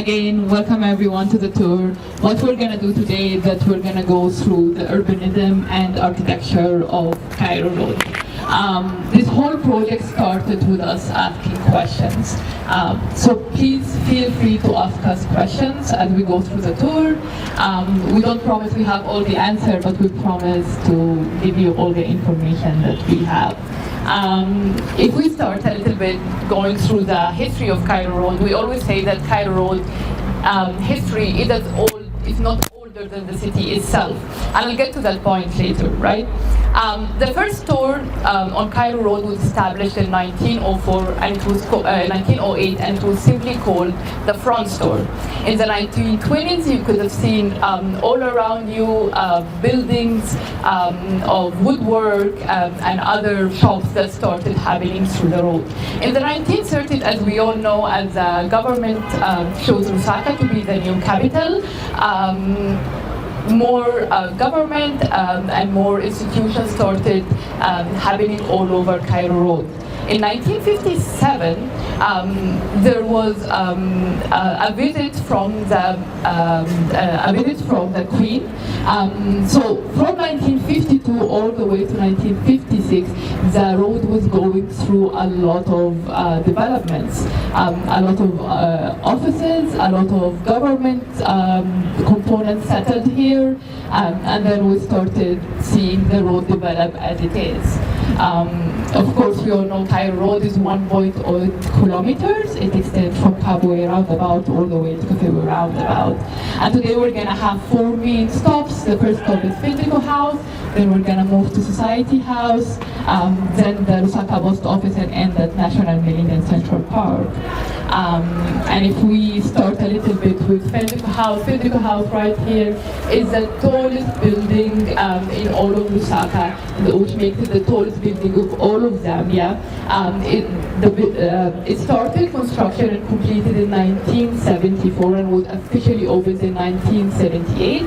again, welcome everyone to the tour. What we're going to do today is that we're going to go through the urbanism and architecture of Cairo Road. This whole project started with us asking questions. So please feel free to ask us questions as we go through the tour. We don't promise we have all the answers, but we promise to give you all the information that we have. If we start a little bit going through the history of Cairo Road, we always say that Cairo Road history is as old, if not older than the city itself. And I'll get to that point later, right? The first store on Cairo Road was established in 1904 and it was 1908, and it was simply called the Front Store. In the 1920s, you could have seen all around you buildings of woodwork and other shops that started happening through the road. In the 1930s, as we all know, as the government chose Lusaka to be the new capital, more government and more institutions started happening all over Cairo Road. In 1957, there was a visit from the Queen. So from 1952 all the way to 1956, the road was going through a lot of developments, a lot of offices, a lot of government components settled here, and then we started seeing the road develop as it is. Of course, we all know Cairo Road is 1.8 kilometers. It extends from Kabwe roundabout all the way to Kafewe roundabout. And today we're going to have 4 main stops. The first stop is Physical House, then we're going to move to Society House, then the Lusaka Post Office, and end at National Milling and Central Park. And if we start a little bit with Physical House right here is the tallest building in all of Lusaka, which makes it the tallest building of all of Zambia. It started construction and completed in 1974 and was officially opened in 1978.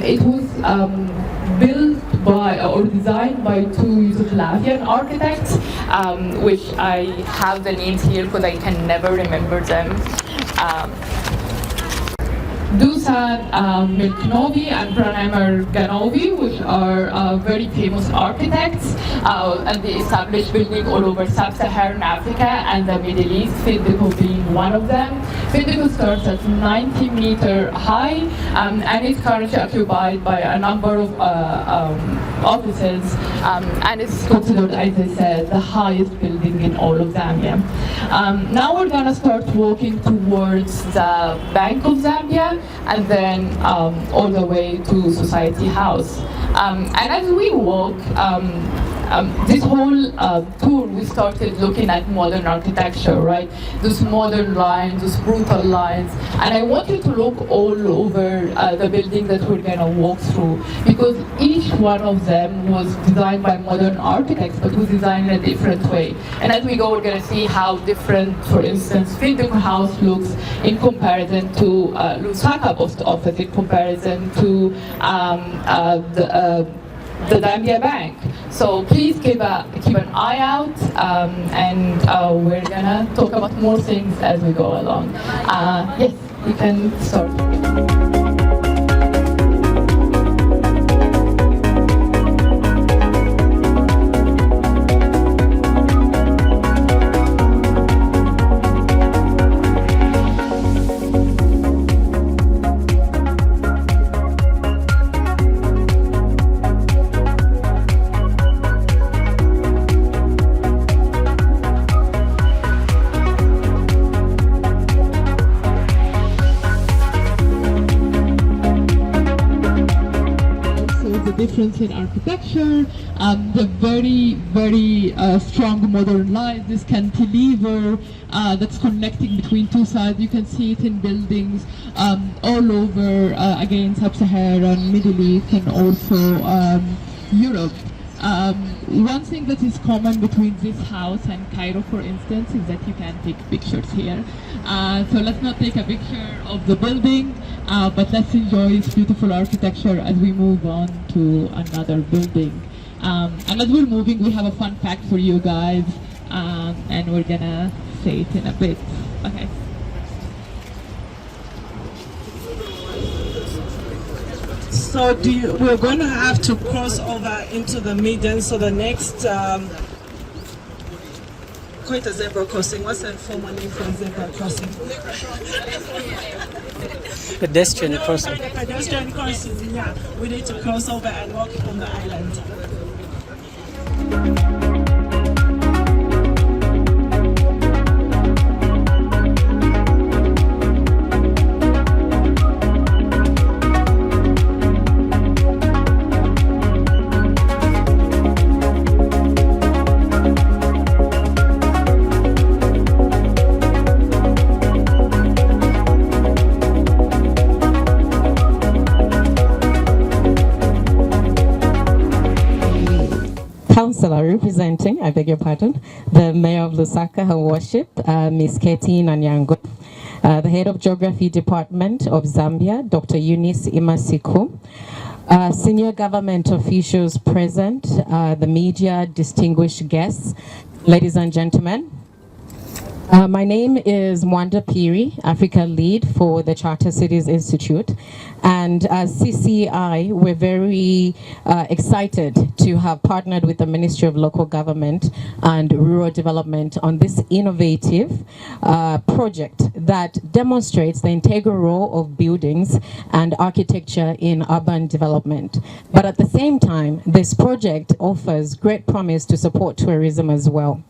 It was built by or designed by 2 Yugoslavian architects, which I have the names here because I can never remember them. Dusan Milknovi and Branimir Ganovi, which are very famous architects, and they established buildings all over Sub-Saharan Africa and the Middle East, Findico being one of them. Findico starts at 90 meters high, and is currently occupied by a number of offices, and is considered, as I said, the highest building in all of Zambia. Now we're going to start walking towards the Bank of Zambia, and then all the way to Society House. And as we walk, this whole tour, we started looking at modern architecture, right? Those modern lines, those brutal lines. And I want you to look all over the building that we're going to walk through, because each one of them was designed by modern architects, but was designed in a different way. And as we go, we're going to see how different, for instance, Findico House looks in comparison to Lusaka Post Office, in comparison to the Zambia Bank. So please keep an eye out, and we're gonna talk about more things as we go along. Yes, you can start. Difference in architecture, the very strong modern lines, this cantilever that's connecting between 2 sides. You can see it in buildings all over, again, Sub-Saharan, Middle East, and also Europe. One thing that is common between this house and Cairo, for instance, is that you can take pictures here. So let's not take a picture of the building, but let's enjoy its beautiful architecture as we move on to another building. And as we're moving, we have a fun fact for you guys, and we're gonna say it in a bit. Okay. So we're going to have to cross over into the median. So the next, quite a zebra crossing. What's the formal name for a zebra crossing? Pedestrian crossing. Pedestrian crossing, yeah. We need to cross over and walk on the island. Councillor representing, I beg your pardon, the Mayor of Lusaka, Her Worship, Ms. Katie Nanyango, the Head of Geography Department of Zambia, Dr. Eunice Imasiku, senior government officials present, the media, distinguished guests, ladies and gentlemen. My name is Mwanda Piri, Africa Lead for the Charter Cities Institute. And as CCI, we're very excited to have partnered with the Ministry of Local Government and Rural Development on this innovative project that demonstrates the integral role of buildings and architecture in urban development. But at the same time, this project offers great promise to support tourism as well.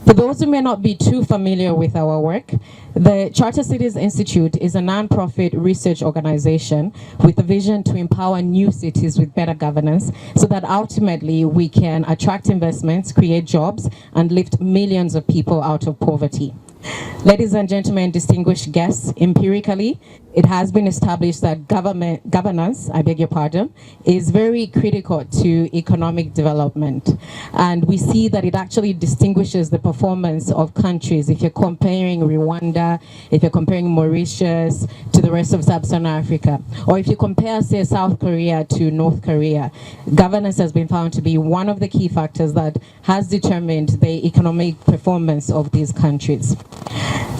For those who may not be too familiar with our work, the Charter Cities Institute is a non-profit research organization with a vision to empower new cities with better governance so that ultimately we can attract investments, create jobs, and lift millions of people out of poverty. Ladies and gentlemen, distinguished guests, empirically, it has been established that governance, I beg your pardon, is very critical to economic development. And we see that it actually distinguishes the performance of countries. If you're comparing Rwanda, if you're comparing Mauritius to the rest of Sub-Saharan Africa, or if you compare, say, South Korea to North Korea, governance has been found to be one of the key factors that has determined the economic performance of these countries.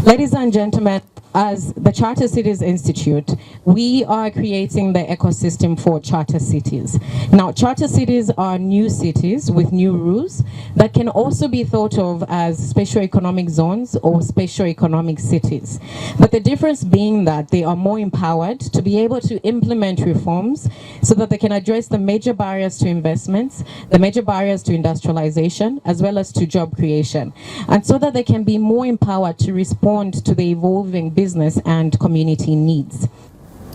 Ladies and gentlemen, as the Charter Cities Institute, we are creating the ecosystem for charter cities. Now, charter cities are new cities with new rules that can also be thought of as special economic zones or special economic cities. But the difference being that they are more empowered to be able to implement reforms so that they can address the major barriers to investments, the major barriers to industrialization, as well as to job creation, and so that they can be more empowered to respond to the evolving business and community needs.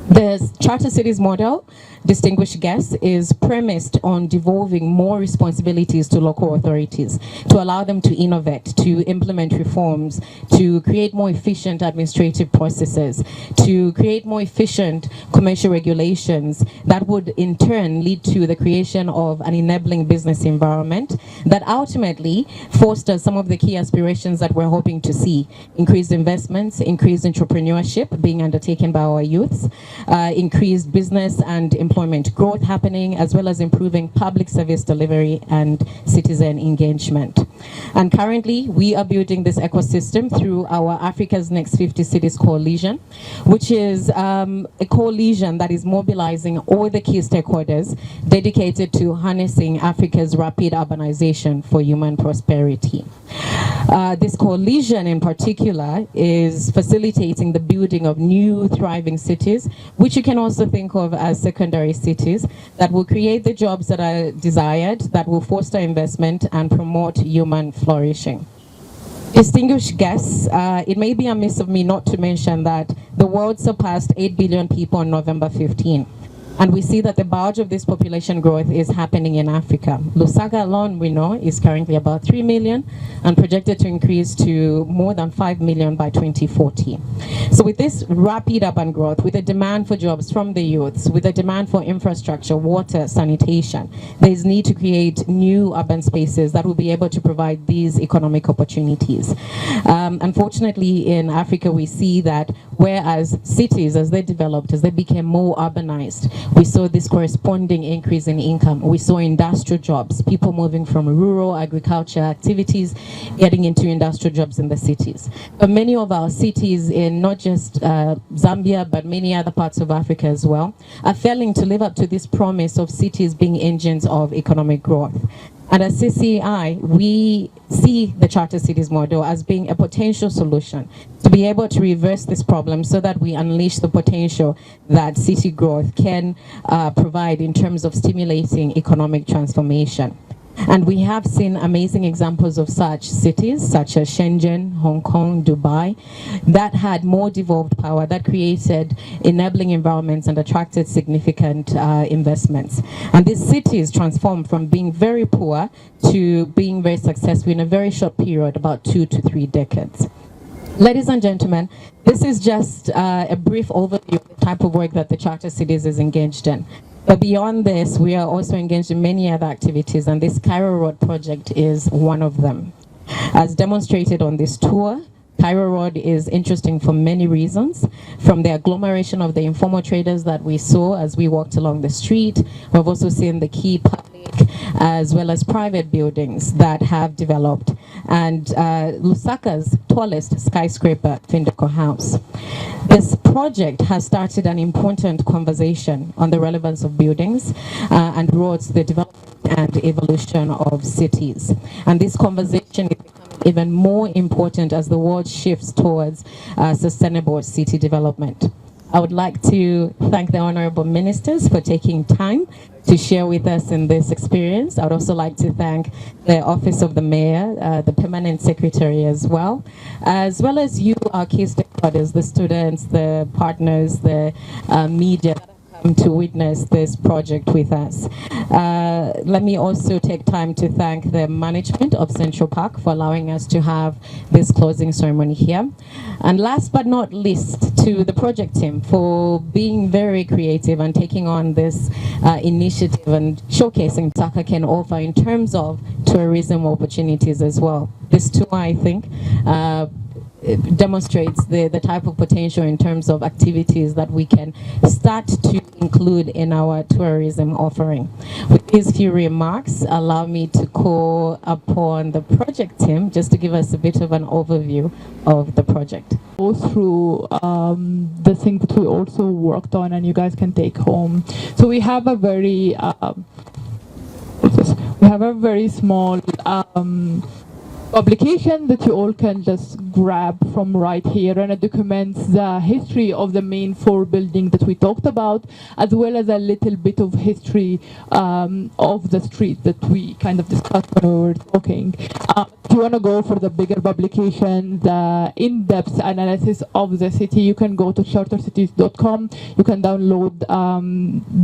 The Charter Cities model, distinguished guests, is premised on devolving more responsibilities to local authorities to allow them to innovate, to implement reforms, to create more efficient administrative processes, to create more efficient commercial regulations that would in turn lead to the creation of an enabling business environment that ultimately fosters some of the key aspirations that we're hoping to see: increased investments, increased entrepreneurship being undertaken by our youths, increased business and employment growth happening, as well as improving public service delivery and citizen engagement. And currently, we are building this ecosystem through our Africa's Next 50 Cities Coalition, which is a coalition that is mobilizing all the key stakeholders dedicated to harnessing Africa's rapid urbanization for human prosperity. This coalition in particular is facilitating the building of new thriving cities, which you can also think of as secondary cities, that will create the jobs that are desired, that will foster investment and promote human flourishing. Distinguished guests, it may be amiss of me not to mention that the world surpassed 8 billion people on November 15. And we see that the bulge of this population growth is happening in Africa. Lusaka alone, we know, is currently about 3 million and projected to increase to more than 5 million by 2040. So with this rapid urban growth, with a demand for jobs from the youths, with a demand for infrastructure, water, sanitation, there is need to create new urban spaces that will be able to provide these economic opportunities. Unfortunately, in Africa, we see that Whereas cities, as they developed, as they became more urbanized, we saw this corresponding increase in income. We saw industrial jobs, people moving from rural agriculture activities, getting into industrial jobs in the cities. But many of our cities in not just Zambia, but many other parts of Africa as well, are failing to live up to this promise of cities being engines of economic growth. And at CCI, we see the Charter Cities model as being a potential solution to be able to reverse this problem so that we unleash the potential that city growth can provide in terms of stimulating economic transformation. And we have seen amazing examples of such cities, such as Shenzhen, Hong Kong, Dubai, that had more devolved power, that created enabling environments and attracted significant investments. And these cities transformed from being very poor to being very successful in a very short period, about 2 to 3 decades. Ladies and gentlemen, this is just a brief overview of the type of work that the Charter Cities is engaged in. But beyond this, we are also engaged in many other activities, and this Cairo Road project is one of them. As demonstrated on this tour, Cairo Road is interesting for many reasons, from the agglomeration of the informal traders that we saw as we walked along the street. We've also seen the key public as well as private buildings that have developed, and Lusaka's tallest skyscraper, Findeko House. This project has started an important conversation on the relevance of buildings and roads, the development and evolution of cities. And this conversation is becoming even more important as the world shifts towards sustainable city development. I would like to thank the honorable ministers for taking time to share with us in this experience. I would also like to thank the Office of the Mayor, the Permanent Secretary as well as you, our key stakeholders, the students, the partners, the media, to witness this project with us. Let me also take time to thank the management of Central Park for allowing us to have this closing ceremony here. And last but not least, to the project team for being very creative and taking on this initiative and showcasing Lusaka can offer in terms of tourism opportunities as well. This tour, I think, it demonstrates the type of potential in terms of activities that we can start to include in our tourism offering. With these few remarks, allow me to call upon the project team just to give us a bit of an overview of the project. Go through the things that we also worked on and you guys can take home. So we have a very small publication that you all can just grab from right here, and it documents the history of the main 4 buildings that we talked about, as well as a little bit of history of the street that we kind of discussed when we were talking. If you want to go for the bigger publication, the in-depth analysis of the city, you can go to chartercities.com. You can download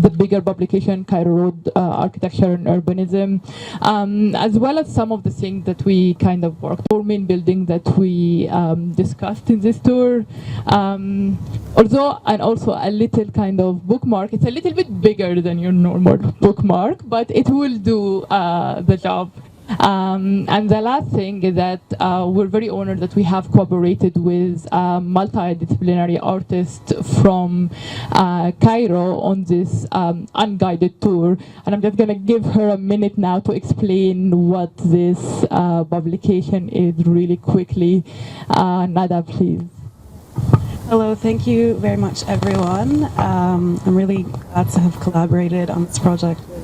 the bigger publication, Cairo Road, Architecture and Urbanism, as well as some of the things that we kind of worked. 4 main buildings that we discussed in this tour. Also a little kind of bookmark. It's a little bit bigger than your normal bookmark, but it will do the job. And the last thing is that we're very honored that we have cooperated with multidisciplinary artists from Cairo on this unguided tour. And I'm just going to give her a minute now to explain what this publication is really quickly. Nada, please. Hello, thank you very much, everyone. I'm really glad to have collaborated on this project with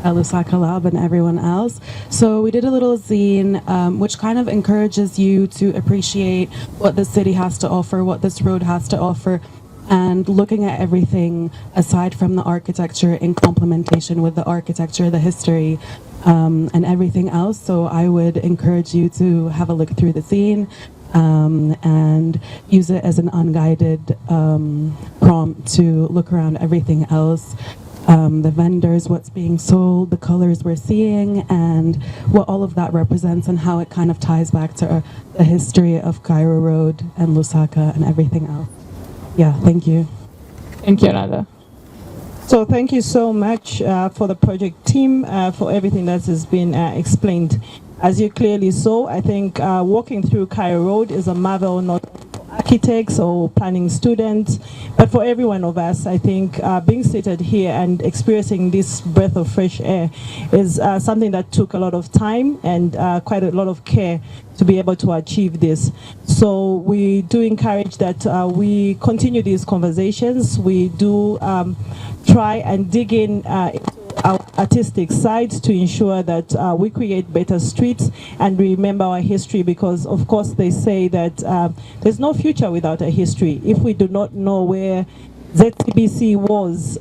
Lusaka Lab and everyone else. So we did a little zine which kind of encourages you to appreciate what the city has to offer, what this road has to offer, and looking at everything aside from the architecture in complementation with the architecture, the history, and everything else. So I would encourage you to have a look through the zine and use it as an unguided prompt to look around everything else. The vendors, what's being sold, the colors we're seeing, and what all of that represents and how it kind of ties back to the history of Cairo Road and Lusaka and everything else. Yeah, thank you. Thank you, Nada. So thank you so much for the project team for everything that has been explained. As you clearly saw, I think walking through Cairo Road is a marvel not only for architects or planning students, but for every one of us, I think being seated here and experiencing this breath of fresh air is something that took a lot of time and quite a lot of care to be able to achieve this. So we do encourage that we continue these conversations. We do try and dig in our artistic side to ensure that we create better streets and remember our history, because of course they say that there's no future without a history. If we do not know where ZCBC was,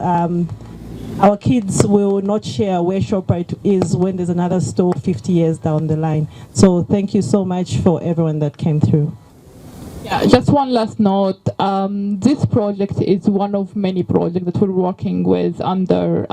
our kids will not share where ShopRite is when there's another store 50 years down the line. So thank you so much for everyone that came through. Yeah, just one last note. This project is one of many projects that we're working with under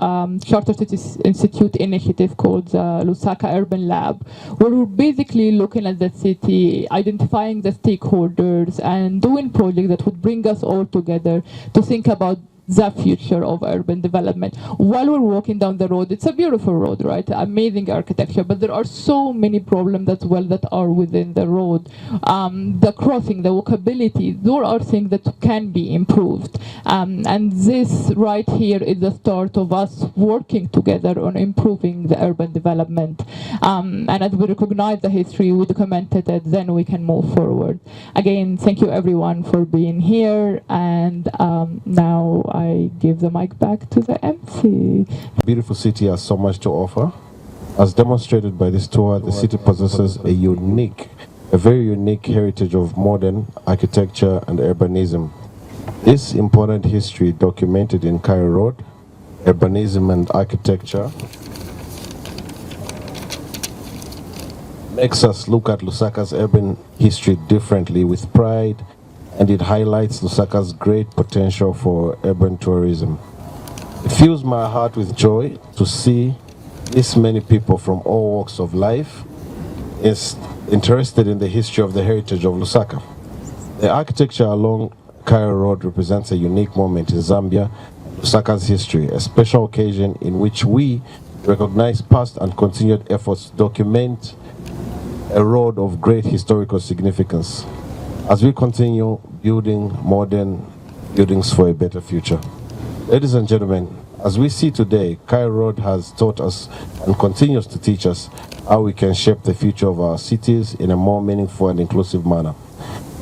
Charter Cities Institute initiative called Lusaka Urban Lab, where we're basically looking at the city, identifying the stakeholders, and doing projects that would bring us all together to think about the future of urban development. While we're walking down the road, it's a beautiful road, right? Amazing architecture, but there are so many problems as well that are within the road. The crossing, the walkability, those are things that can be improved. And this right here is the start of us working together on improving the urban development. And as we recognize the history, we documented it, then we can move forward. Again, thank you everyone for being here, and now I give the mic back to the MC. Beautiful city has so much to offer. As demonstrated by this tour, the city possesses a very unique heritage of modern architecture and urbanism. This important history documented in Cairo Road, Urbanism and Architecture, makes us look at Lusaka's urban history differently with pride, and it highlights Lusaka's great potential for urban tourism. It fills my heart with joy to see this many people from all walks of life is interested in the history of the heritage of Lusaka. The architecture along Cairo Road represents a unique moment in Zambia, Lusaka's history, a special occasion in which we recognize past and continued efforts to document a road of great historical significance as we continue building modern buildings for a better future. Ladies and gentlemen, as we see today, Cairo Road has taught us and continues to teach us how we can shape the future of our cities in a more meaningful and inclusive manner.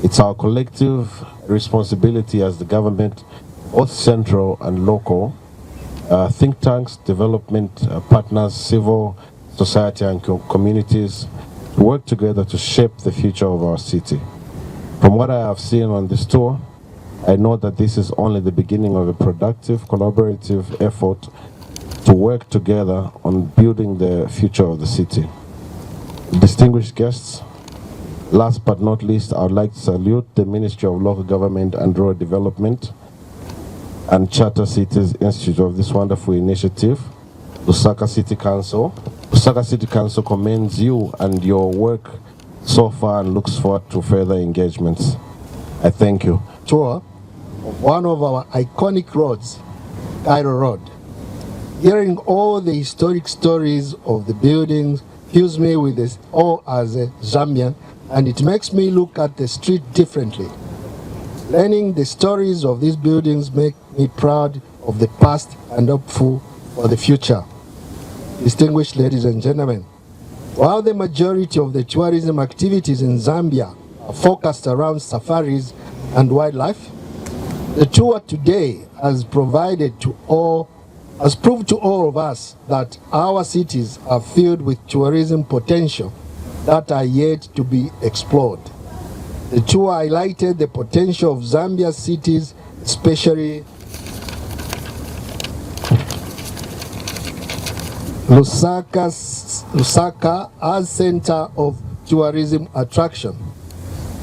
It's our collective responsibility as the government, both central and local, think tanks, development partners, civil society and communities, to work together to shape the future of our city. From what I have seen on this tour, I know that this is only the beginning of a productive, collaborative effort to work together on building the future of the city. Distinguished guests, last but not least, I would like to salute the Ministry of Local Government and Rural Development and Charter Cities Institute of this wonderful initiative. Lusaka City Council. Lusaka City Council commends you and your work so far and looks forward to further engagements. I thank you. Tour of one of our iconic roads, Cairo Road. Hearing all the historic stories of the buildings fills me with this awe as a Zambian, and it makes me look at the street differently. Learning the stories of these buildings make me proud of the past and hopeful for the future. Distinguished ladies and gentlemen, while the majority of the tourism activities in Zambia are focused around safaris and wildlife, the tour today has proved to all of us that our cities are filled with tourism potential that are yet to be explored. The tour highlighted the potential of Zambia's cities, especially Lusaka as center of tourism attraction.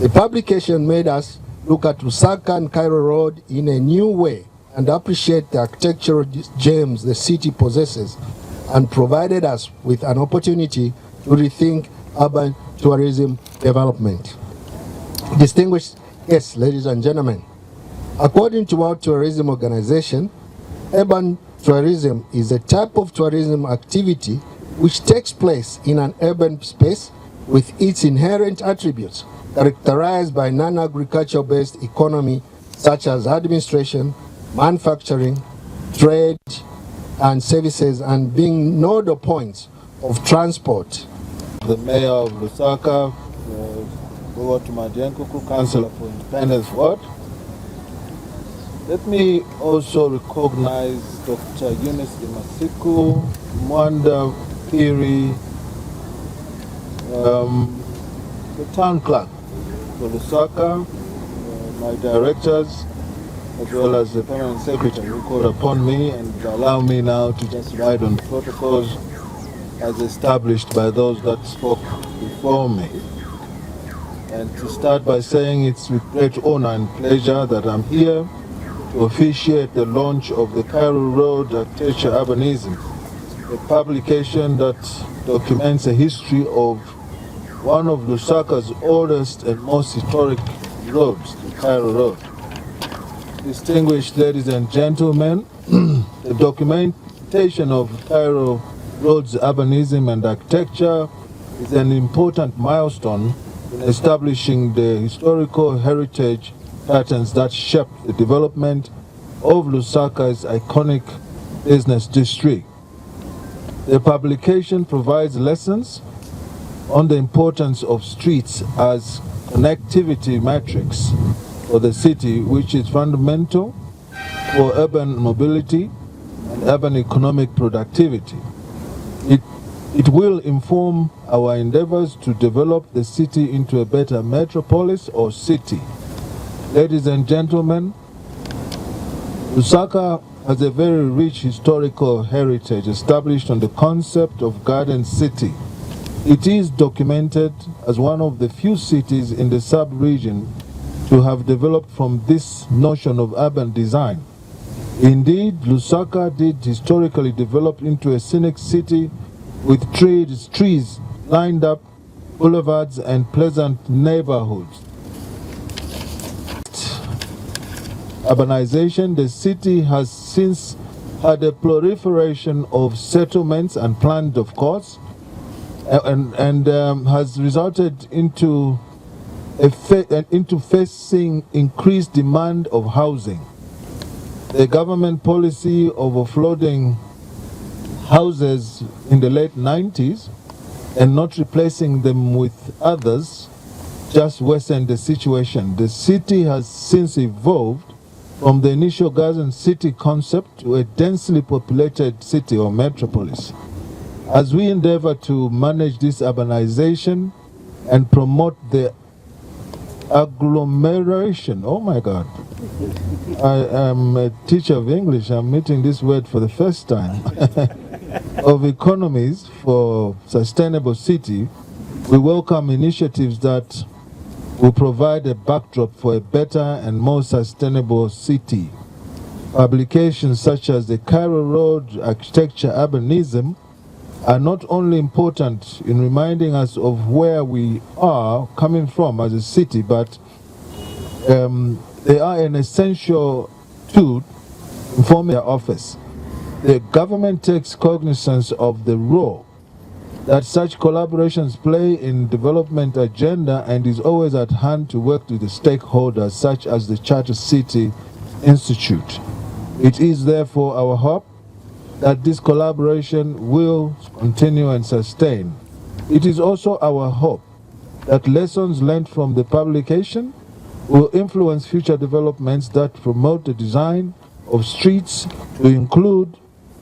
The publication made us look at Lusaka and Cairo Road in a new way and appreciate the architectural gems the city possesses, and provided us with an opportunity to rethink urban tourism development. Distinguished guests, ladies and gentlemen, according to World Tourism Organization, urban tourism is a type of tourism activity which takes place in an urban space with its inherent attributes characterized by non-agricultural based economy such as administration, manufacturing, trade, and services, and being nodal points of transport. The mayor of Lusaka, Bogotu Majenkuku, Councillor for Independence Ward. Let me also recognize Dr. Eunice Imasiku, Mwanda Piri, the town clerk for Lusaka, my directors, as well as the permanent secretary who called upon me and allow me now to just ride on protocols as established by those that spoke before me. And to start by saying it's with great honor and pleasure that I'm here to officiate the launch of the Cairo Road Architecture Urbanism, a publication that documents a history of one of Lusaka's oldest and most historic roads, the Cairo Road. Distinguished ladies and gentlemen, the documentation of Cairo Road's urbanism and architecture is an important milestone in establishing the historical heritage patterns that shaped the development of Lusaka's iconic business district. The publication provides lessons on the importance of streets as connectivity matrix for the city, which is fundamental for urban mobility and urban economic productivity. It will inform our endeavors to develop the city into a better metropolis or city. Ladies and gentlemen, Lusaka has a very rich historical heritage established on the concept of garden city. It is documented as one of the few cities in the sub-region to have developed from this notion of urban design. Indeed, Lusaka did historically develop into a scenic city with trees lined up, boulevards and pleasant neighborhoods. Urbanization, the city has since had a proliferation of settlements and planned, of course, and has resulted into facing increased demand of housing. The government policy of offloading houses in the late 90s and not replacing them with others just worsened the situation. The city has since evolved from the initial garden city concept to a densely populated city or metropolis. As we endeavor to manage this urbanization and promote the agglomeration, oh my God, I am a teacher of English, I'm meeting this word for the first time, of economies for sustainable city, we welcome initiatives that will provide a backdrop for a better and more sustainable city. Publications such as the Cairo Road Architecture Urbanism are not only important in reminding us of where we are coming from as a city, but they are an essential tool in forming their office. The government takes cognizance of the role that such collaborations play in development agenda and is always at hand to work with the stakeholders such as the Charter City Institute. It is therefore our hope that this collaboration will continue and sustain. It is also our hope that lessons learned from the publication will influence future developments that promote the design of streets to include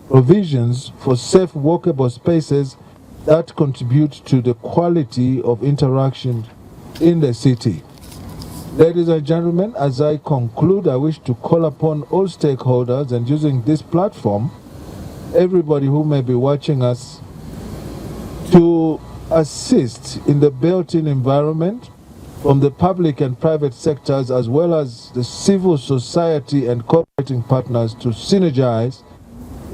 provisions for safe walkable spaces that contribute to the quality of interaction in the city. Ladies and gentlemen, as I conclude, I wish to call upon all stakeholders and using this platform, everybody who may be watching us, to assist in the built-in environment from the public and private sectors as well as the civil society and cooperating partners to synergize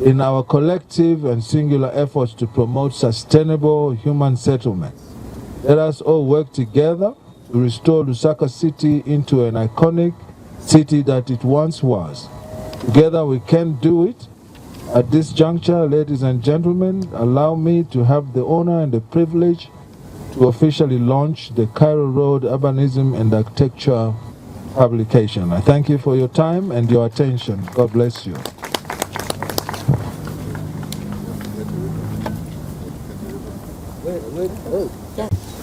in our collective and singular efforts to promote sustainable human settlement. Let us all work together to restore Lusaka City into an iconic city that it once was. Together we can do it. At this juncture, ladies and gentlemen, allow me to have the honor and the privilege to officially launch the Cairo Road Urbanism and Architecture publication. I thank you for your time and your attention. God bless you. Wait.